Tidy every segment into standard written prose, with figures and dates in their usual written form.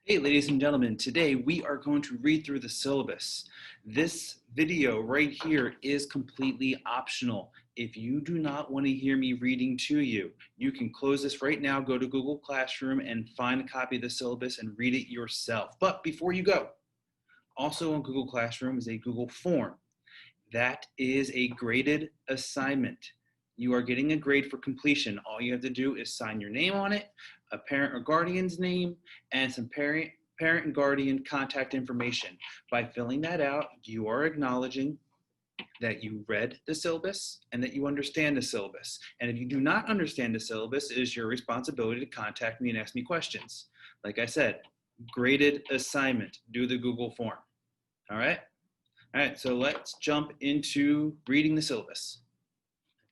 Hey, ladies and gentlemen, today we are going to read through the syllabus. This video right here is completely optional. If you do not want to hear me reading to you, you can close this right now, go to Google Classroom and find a copy of the syllabus and read it yourself. But before you go, also on Google Classroom is a Google form. That is a graded assignment. You are getting a grade for completion. All you have to do is sign your name on it, a parent or guardian's name, and some parent and guardian contact information. By filling that out, you are acknowledging that you read the syllabus and that you understand the syllabus. And if you do not understand the syllabus, it is your responsibility to contact me and ask me questions. Like I said, graded assignment, do the Google form. All right? All right, so let's jump into reading the syllabus.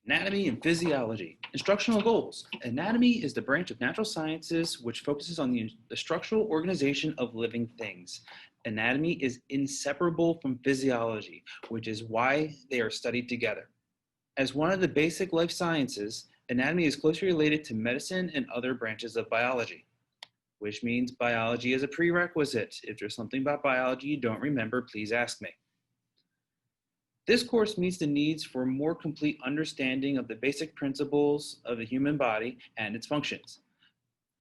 Anatomy and physiology. Instructional goals. Anatomy is the branch of natural sciences which focuses on the structural organization of living things. Anatomy is inseparable from physiology, which is why they are studied together. As one of the basic life sciences, anatomy is closely related to medicine and other branches of biology, which means biology is a prerequisite. If there's something about biology you don't remember, please ask me. This course meets the needs for a more complete understanding of the basic principles of the human body and its functions.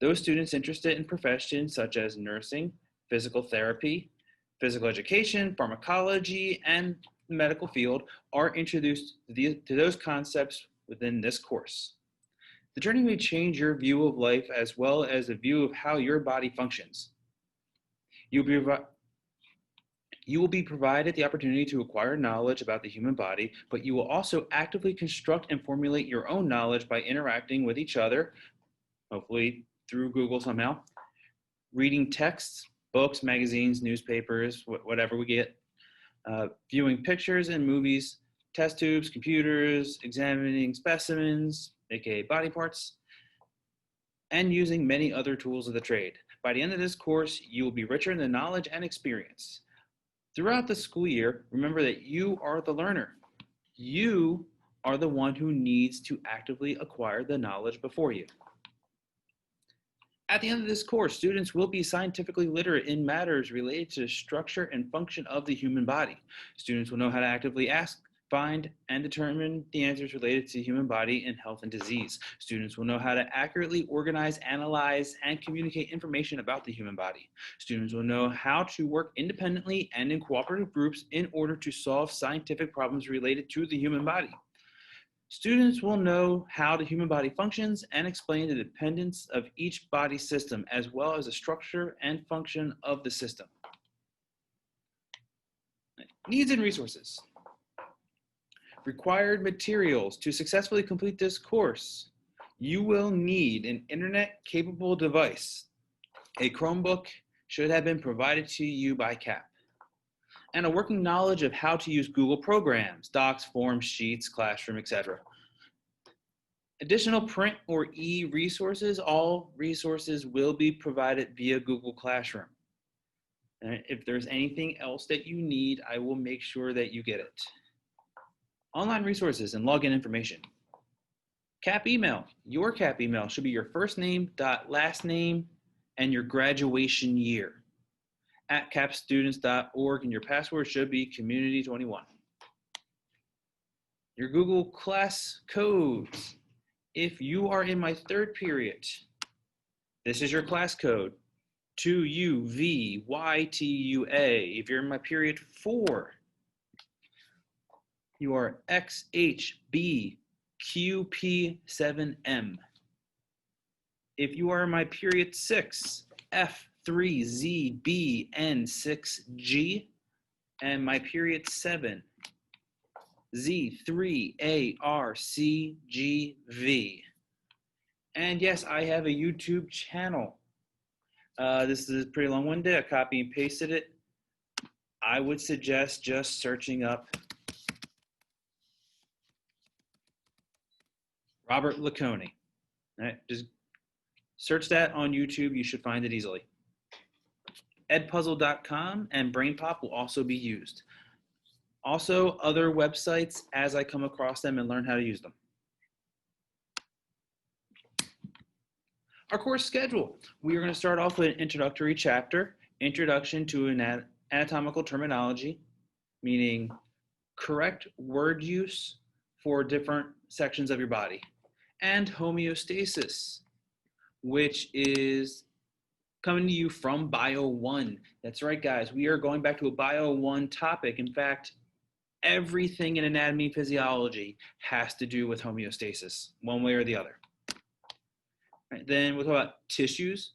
Those students interested in professions such as nursing, physical therapy, physical education, pharmacology, and the medical field are introduced to those concepts within this course. The journey may change your view of life as well as the view of how your body functions. You will be provided the opportunity to acquire knowledge about the human body, but you will also actively construct and formulate your own knowledge by interacting with each other, hopefully through Google somehow, reading texts, books, magazines, newspapers, whatever we get, viewing pictures and movies, test tubes, computers, examining specimens, aka body parts, and using many other tools of the trade. By the end of this course, you will be richer in the knowledge and experience. Throughout the school year, remember that you are the learner. You are the one who needs to actively acquire the knowledge before you. At the end of this course, students will be scientifically literate in matters related to the structure and function of the human body. Students will know how to actively ask, find, and determine the answers related to the human body in health and disease. Students will know how to accurately organize, analyze, and communicate information about the human body. Students will know how to work independently and in cooperative groups in order to solve scientific problems related to the human body. Students will know how the human body functions and explain the dependence of each body system, as well as the structure and function of the system. Needs and resources. Required materials. To successfully complete this course, you will need an internet-capable device. A Chromebook should have been provided to you by CAP, and a working knowledge of how to use Google programs, docs, forms, sheets, classroom, etc. Additional print or e-resources. All resources will be provided via Google Classroom. And if there's anything else that you need, I will make sure that you get it. Online resources and login information. CAP email. Your CAP email should be your first name, last name, and your graduation year at capstudents.org, and your password should be community21. Your Google Class codes. If you are in my third period, this is your class code, 2UVYTUA. If you're in my period 4, you are XHBQP7M. If you are in my period 6, F3ZBN6G, and my period 7, Z3ARCGV. And yes, I have a YouTube channel. This is pretty long-winded. I copy and pasted it. I would suggest just searching up Robert Lacconi. All right, just search that on YouTube. You should find it easily. Edpuzzle.com and BrainPop will also be used. Also, other websites as I come across them and learn how to use them. Our course schedule. We are going to start off with an introductory chapter, Introduction to Anatomical Terminology, meaning correct word use for different sections of your body, and homeostasis, which is coming to you from Bio 1. That's right, guys. We are going back to a Bio 1 topic. In fact, everything in anatomy and physiology has to do with homeostasis, one way or the other. Right, then we'll talk about tissues,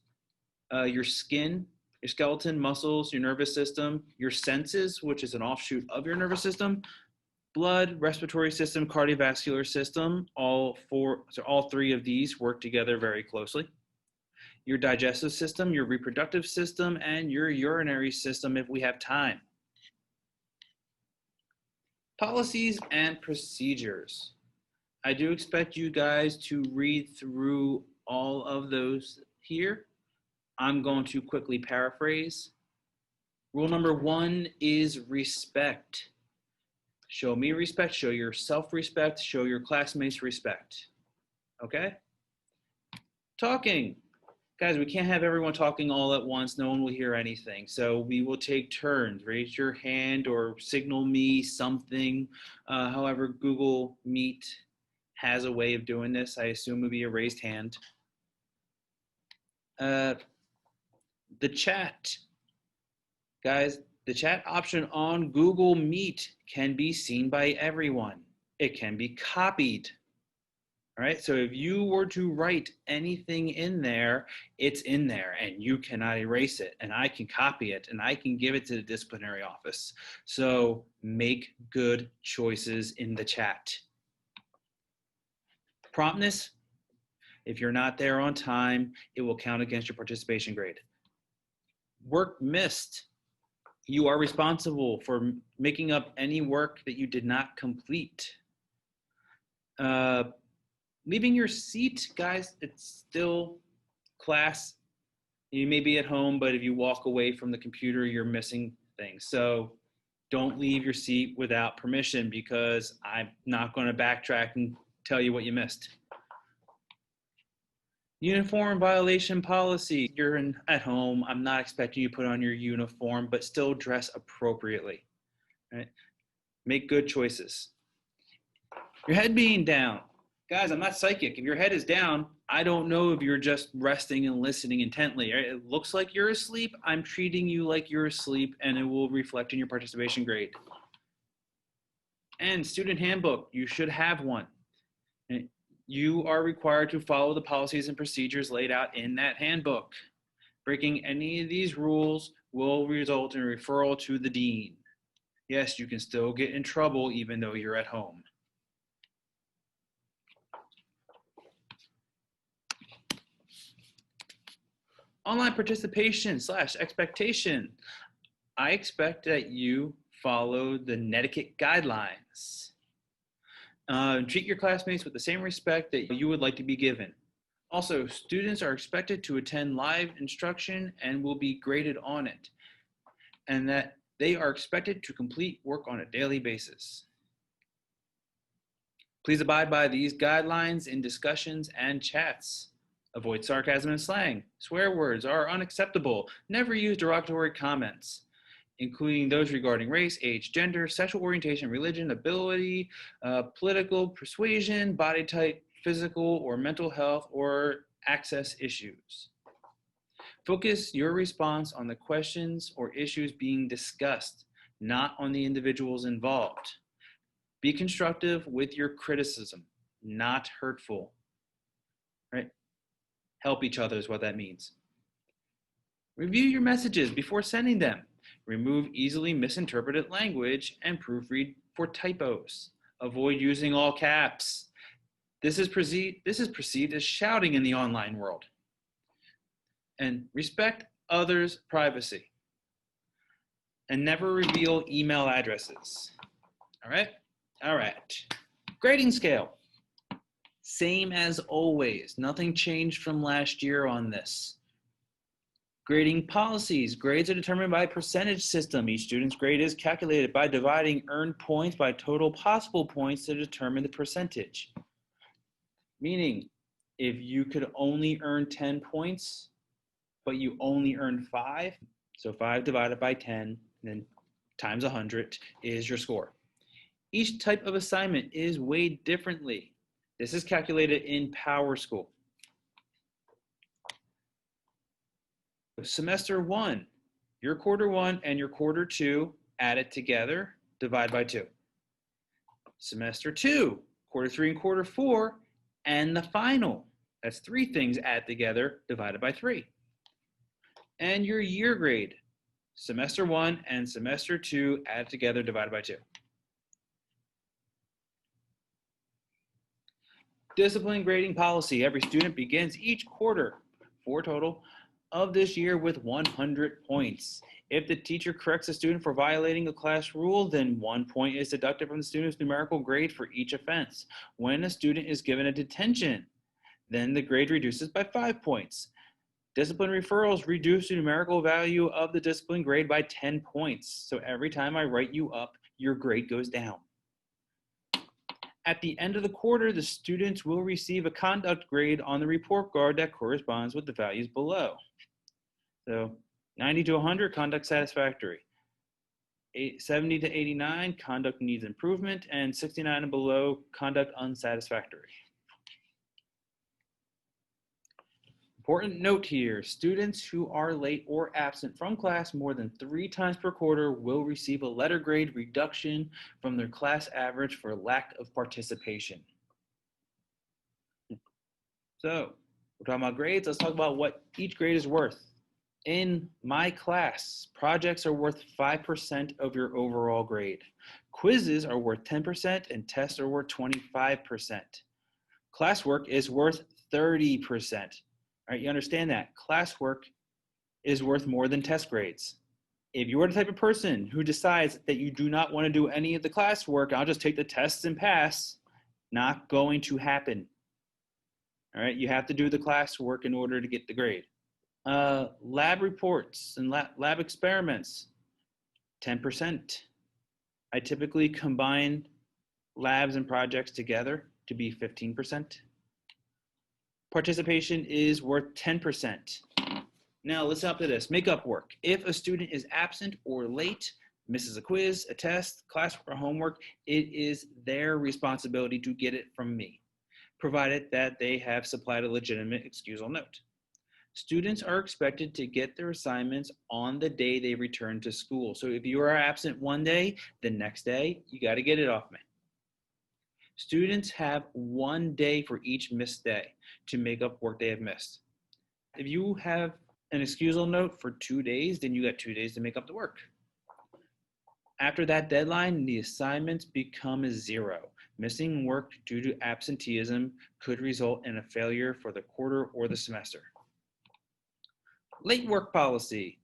your skin, your skeleton, muscles, your nervous system, your senses, which is an offshoot of your nervous system, blood, respiratory system, cardiovascular system. All three of these work together very closely. Your digestive system, your reproductive system, and your urinary system if we have time. Policies and procedures. I do expect you guys to read through all of those here. I'm going to quickly paraphrase. Rule number 1 is respect. Show me respect, show yourself respect, show your classmates respect. Okay? Talking. Guys, we can't have everyone talking all at once. No one will hear anything. So we will take turns. Raise your hand or signal me something. However, Google Meet has a way of doing this. I assume it would be a raised hand. The chat. Guys, the chat option on Google Meet can be seen by everyone. It can be copied. All right, so if you were to write anything in there, it's in there and you cannot erase it, and I can copy it and I can give it to the disciplinary office. So make good choices in the chat. Promptness, if you're not there on time, it will count against your participation grade. Work missed. You are responsible for making up any work that you did not complete. Leaving your seat, guys, it's still class. You may be at home, but if you walk away from the computer, you're missing things. So don't leave your seat without permission, because I'm not going to backtrack and tell you what you missed. Uniform violation policy. You're at home. I'm not expecting you to put on your uniform, but still dress appropriately. Right? Make good choices. Your head being down. Guys, I'm not psychic. If your head is down, I don't know if you're just resting and listening intently. Right? It looks like you're asleep. I'm treating you like you're asleep, and it will reflect in your participation grade. And student handbook. You should have one. You are required to follow the policies and procedures laid out in that handbook. Breaking any of these rules will result in a referral to the dean. Yes, you can still get in trouble even though you're at home. Online participation / expectation. I expect that you follow the netiquette guidelines. Treat your classmates with the same respect that you would like to be given. Also, students are expected to attend live instruction and will be graded on it, and that they are expected to complete work on a daily basis. Please abide by these guidelines in discussions and chats. Avoid sarcasm and slang. Swear words are unacceptable. Never use derogatory comments, including those regarding race, age, gender, sexual orientation, religion, ability, political persuasion, body type, physical or mental health, or access issues. Focus your response on the questions or issues being discussed, not on the individuals involved. Be constructive with your criticism, not hurtful. Right? Help each other is what that means. Review your messages before sending them. Remove easily misinterpreted language and proofread for typos. Avoid using all caps. This is perceived as shouting in the online world. And respect others' privacy. And never reveal email addresses. All right? All right. Grading scale. Same as always. Nothing changed from last year on this. Grading policies. Grades are determined by a percentage system. Each student's grade is calculated by dividing earned points by total possible points to determine the percentage. Meaning, If you could only earn 10 points, but you only earned 5, so 5 divided by 10, and then times 100 is your score. Each type of assignment is weighed differently. This is calculated in PowerSchool. Semester 1, your quarter 1 and your quarter 2 added together, divide by 2. Semester 2, quarter 3 and quarter 4, and the final. That's 3 things added together, divided by 3. And your year grade, semester 1 and semester 2 added together, divided by 2. Discipline grading policy. Every student begins each quarter, 4 total, of this year with 100 points. If the teacher corrects a student for violating a class rule, then 1 point is deducted from the student's numerical grade for each offense. When a student is given a detention, then the grade reduces by 5 points. Discipline referrals reduce the numerical value of the discipline grade by 10 points. So every time I write you up, your grade goes down. At the end of the quarter, the students will receive a conduct grade on the report card that corresponds with the values below. So 90 to 100, conduct satisfactory. 70 to 89, conduct needs improvement, and 69 and below, conduct unsatisfactory. Important note here, students who are late or absent from class more than 3 times per quarter will receive a letter grade reduction from their class average for lack of participation. So, we're talking about grades. Let's talk about what each grade is worth. In my class, projects are worth 5% of your overall grade. Quizzes are worth 10% and tests are worth 25%. Classwork is worth 30%. All right, you understand that. Classwork is worth more than test grades. If you are the type of person who decides that you do not want to do any of the classwork, I'll just take the tests and pass, not going to happen. All right, you have to do the classwork in order to get the grade. Lab reports and lab experiments, 10%. I typically combine labs and projects together to be 15%. Participation is worth 10%. Now let's up to this. Makeup work. If a student is absent or late, misses a quiz, a test, classwork, or homework, it is their responsibility to get it from me, provided that they have supplied a legitimate excusal note. Students are expected to get their assignments on the day they return to school. So if you are absent one day, the next day, you got to get it off me. Students have 1 day for each missed day to make up work they have missed. If you have an excusal note for 2 days, then you got 2 days to make up the work. After that deadline, the assignments become a 0. Missing work due to absenteeism could result in a failure for the quarter or the semester. Late work policy.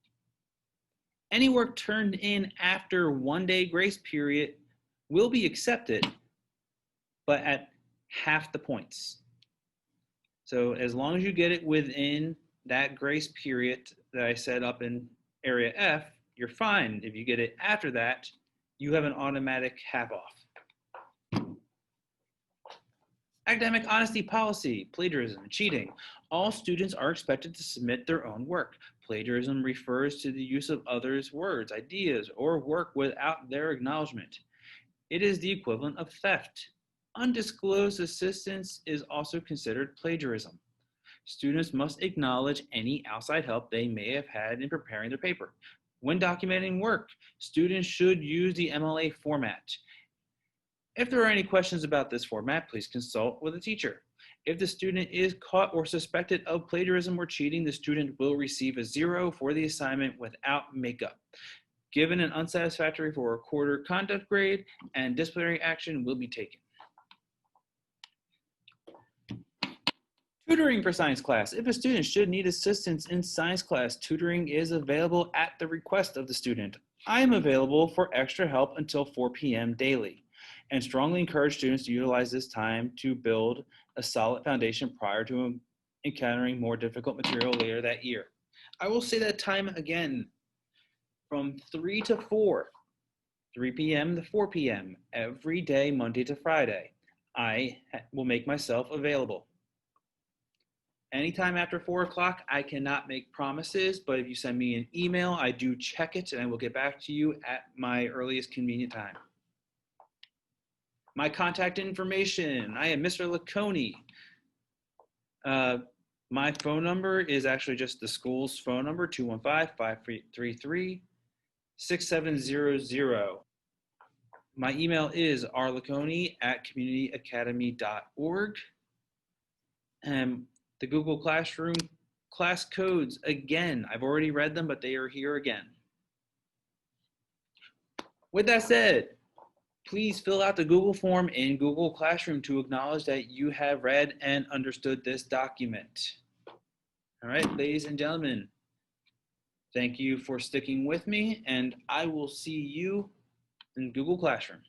Any work turned in after 1 day grace period will be accepted, but at half the points. So as long as you get it within that grace period that I set up in area F, you're fine. If you get it after that, you have an automatic half off. Academic honesty policy, plagiarism, and cheating. All students are expected to submit their own work. Plagiarism refers to the use of others' words, ideas, or work without their acknowledgement. It is the equivalent of theft. Undisclosed assistance is also considered plagiarism. Students must acknowledge any outside help they may have had in preparing their paper. When documenting work, students should use the MLA format. If there are any questions about this format, please consult with a teacher. If the student is caught or suspected of plagiarism or cheating, the student will receive a 0 for the assignment without makeup. Given an unsatisfactory for a quarter conduct grade, and disciplinary action will be taken. Tutoring for science class. If a student should need assistance in science class, tutoring is available at the request of the student. I am available for extra help until 4 p.m. daily, and strongly encourage students to utilize this time to build a solid foundation prior to encountering more difficult material later that year. I will say that time again, from 3 to 4, 3 p.m. to 4 p.m. every day, Monday to Friday. I will make myself available. Anytime after 4 o'clock, I cannot make promises, but if you send me an email, I do check it and I will get back to you at my earliest convenient time. My contact information, I am Mr. Laconi. My phone number is actually just the school's phone number, 215-533-6700. My email is rlaconi@communityacademy.org. And the Google Classroom class codes, again, I've already read them, but they are here again. With that said, please fill out the Google form in Google Classroom to acknowledge that you have read and understood this document. All right, ladies and gentlemen, thank you for sticking with me, and I will see you in Google Classroom.